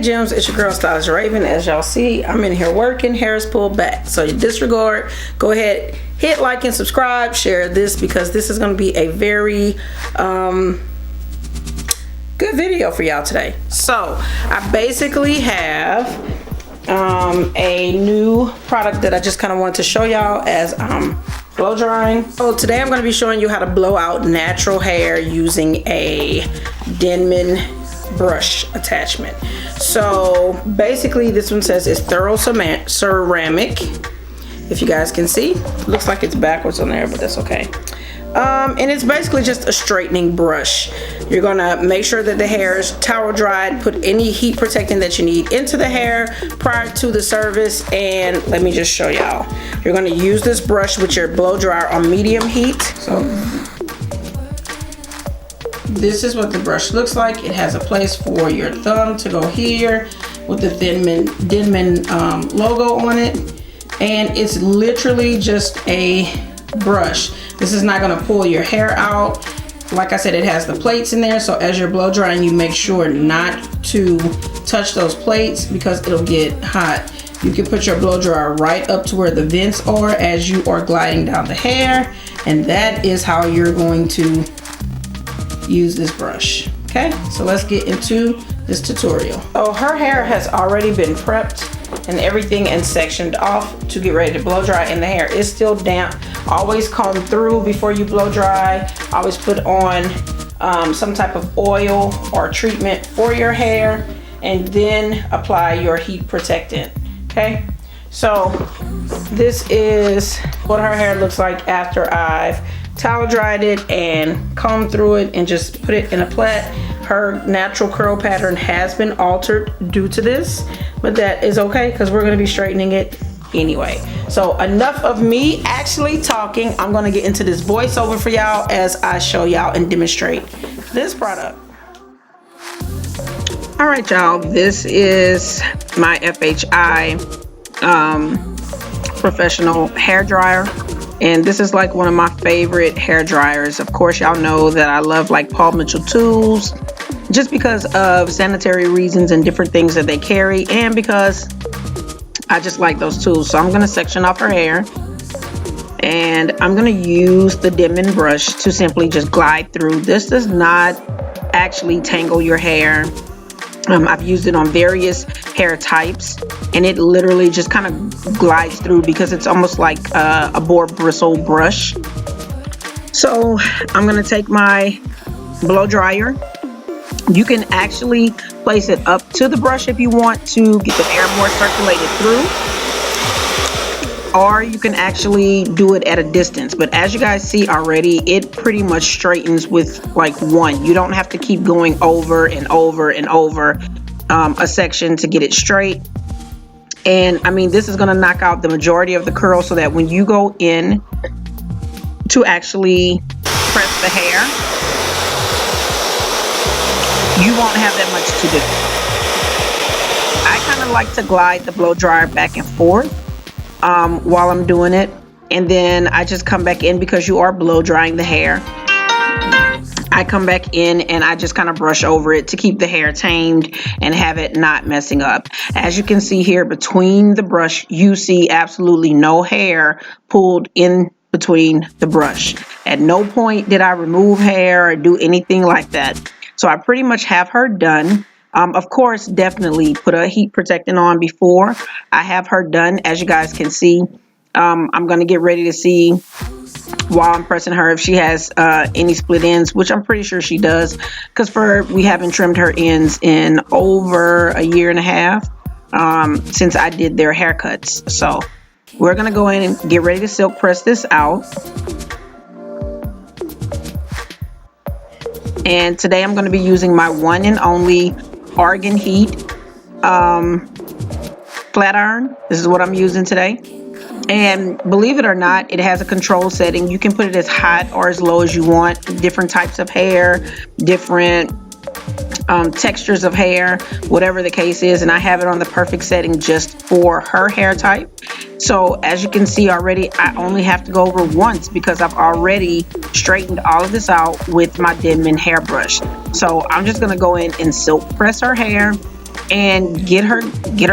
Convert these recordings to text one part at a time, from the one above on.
Gems, it's your girl Stylist Raven. As y'all see, I'm in here working, hair is pulled back. So you disregard, go ahead, hit like and subscribe, share this, because this is going to be a very good video for y'all today. So I basically have a new product that I just kind of want to show y'all as I'm blow drying. So today I'm going to be showing you how to blow out natural hair using a Denman brush attachment. So basically this one says it's thorough ceramic. If you guys can see, looks like it's backwards on there, but that's okay. And it's basically just a straightening brush. You're gonna make sure that the hair is towel dried, put any heat protectant that you need into the hair prior to the service, and let me just show y'all. You're gonna use this brush with your blow dryer on medium heat. So this is what the brush looks like. It has a place for your thumb to go here with the Denman logo on it, and it's literally just a brush. This is not going to pull your hair out. Like I said, it has the plates in there, so as you're blow drying, you make sure not to touch those plates because it'll get hot. You can put your blow dryer right up to where the vents are as you are gliding down the hair, and that is how you're going to use this brush. Okay, so let's get into this tutorial. So her hair has already been prepped and everything and sectioned off to get ready to blow dry, and the hair is still damp. Always comb through before you blow dry. Always put on some type of oil or treatment for your hair, and then apply your heat protectant. Okay, so this is what her hair looks like after I've towel dried it and combed through it and just put it in a plait. Her natural curl pattern has been altered due to this, but that is okay because we're going to be straightening it anyway. So enough of me actually talking. I'm going to get into this voiceover for y'all as I show y'all and demonstrate this product. All right, y'all, this is my FHI professional hair dryer. And this is like one of my favorite hair dryers. Of course, y'all know that I love like Paul Mitchell tools just because of sanitary reasons and different things that they carry, and because I just like those tools. So I'm going to section off her hair, and I'm going to use the Denman brush to simply just glide through. This does not actually tangle your hair. I've used it on various hair types, and it literally just kind of glides through because it's almost like a boar bristle brush. So I'm going to take my blow dryer. You can actually place it up to the brush if you want to get the air more circulated through, or you can actually do it at a distance. But as you guys see already, it pretty much straightens with like one. You don't have to keep going over and over and over a section to get it straight. And I mean, this is going to knock out the majority of the curl, so that when you go in to actually press the hair, you won't have that much to do. I kind of like to glide the blow dryer back and forth while I'm doing it, and then I just come back in because you are blow drying the hair. I come back in and I just kind of brush over it to keep the hair tamed and have it not messing up. As you can see here, between the brush, you see absolutely no hair pulled in between the brush. At no point did I remove hair or do anything like that. So I pretty much have her done. Of course, definitely put a heat protectant on before I have her done. As you guys can see, I'm going to get ready to see while I'm pressing her if she has any split ends, which I'm pretty sure she does, because we haven't trimmed her ends in over a year and a half since I did their haircuts. So we're going to go in and get ready to silk press this out. And today I'm going to be using my one and only Argan heat flat iron. This is what I'm using today. And believe it or not, it has a control setting. You can put it as hot or as low as you want. Different types of hair, different textures of hair, whatever the case is. And I have it on the perfect setting just for her hair type. So as you can see already, I only have to go over once because I've already straightened all of this out with my Denman hairbrush. So I'm just going to go in and silk press her hair and get her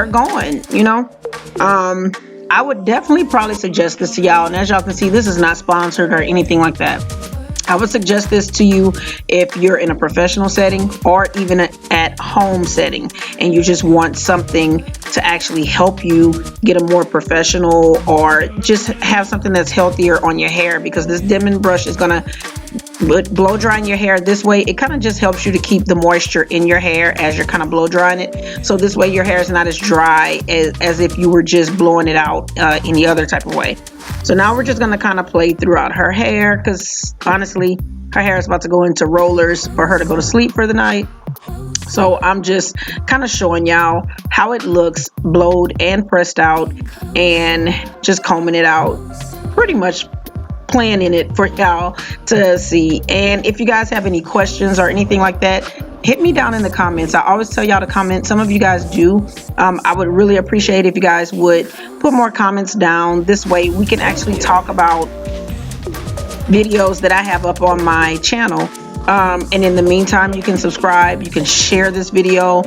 going, you know. I would definitely probably suggest this to y'all, and as y'all can see, this is not sponsored or anything like that. I would suggest this to you if you're in a professional setting or even at home setting and you just want something to actually help you get a more professional or just have something that's healthier on your hair, because this Denman brush is gonna blow drying your hair. This way it kind of just helps you to keep the moisture in your hair as you're kind of blow drying it, so this way your hair is not as dry as if you were just blowing it out any other type of way. So now we're just going to kind of play throughout her hair, because honestly her hair is about to go into rollers for her to go to sleep for the night. So I'm just kind of showing y'all how it looks blowed and pressed out, and just combing it out, pretty much playing in it for y'all to see. And if you guys have any questions or anything like that, hit me down in the comments. I always tell y'all to comment. Some of you guys do. I would really appreciate if you guys would put more comments down. This way we can actually talk about videos that I have up on my channel. And in the meantime, you can subscribe, you can share this video,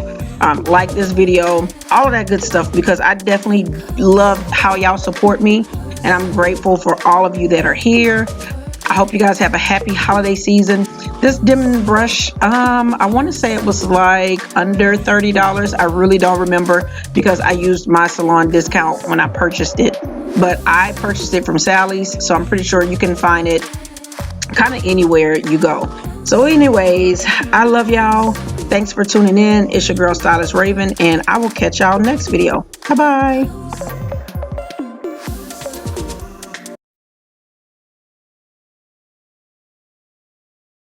like this video, all of that good stuff, because I definitely love how y'all support me, and I'm grateful for all of you that are here. I hope you guys have a happy holiday season. This Denman brush, I want to say it was like under $30. I really don't remember, because I used my salon discount when I purchased it, but I purchased it from Sally's, so I'm pretty sure you can find it kind of anywhere you go. So anyways, I love y'all. Thanks for tuning in. It's your girl Stylist Raven, and I will catch y'all next video. Bye bye.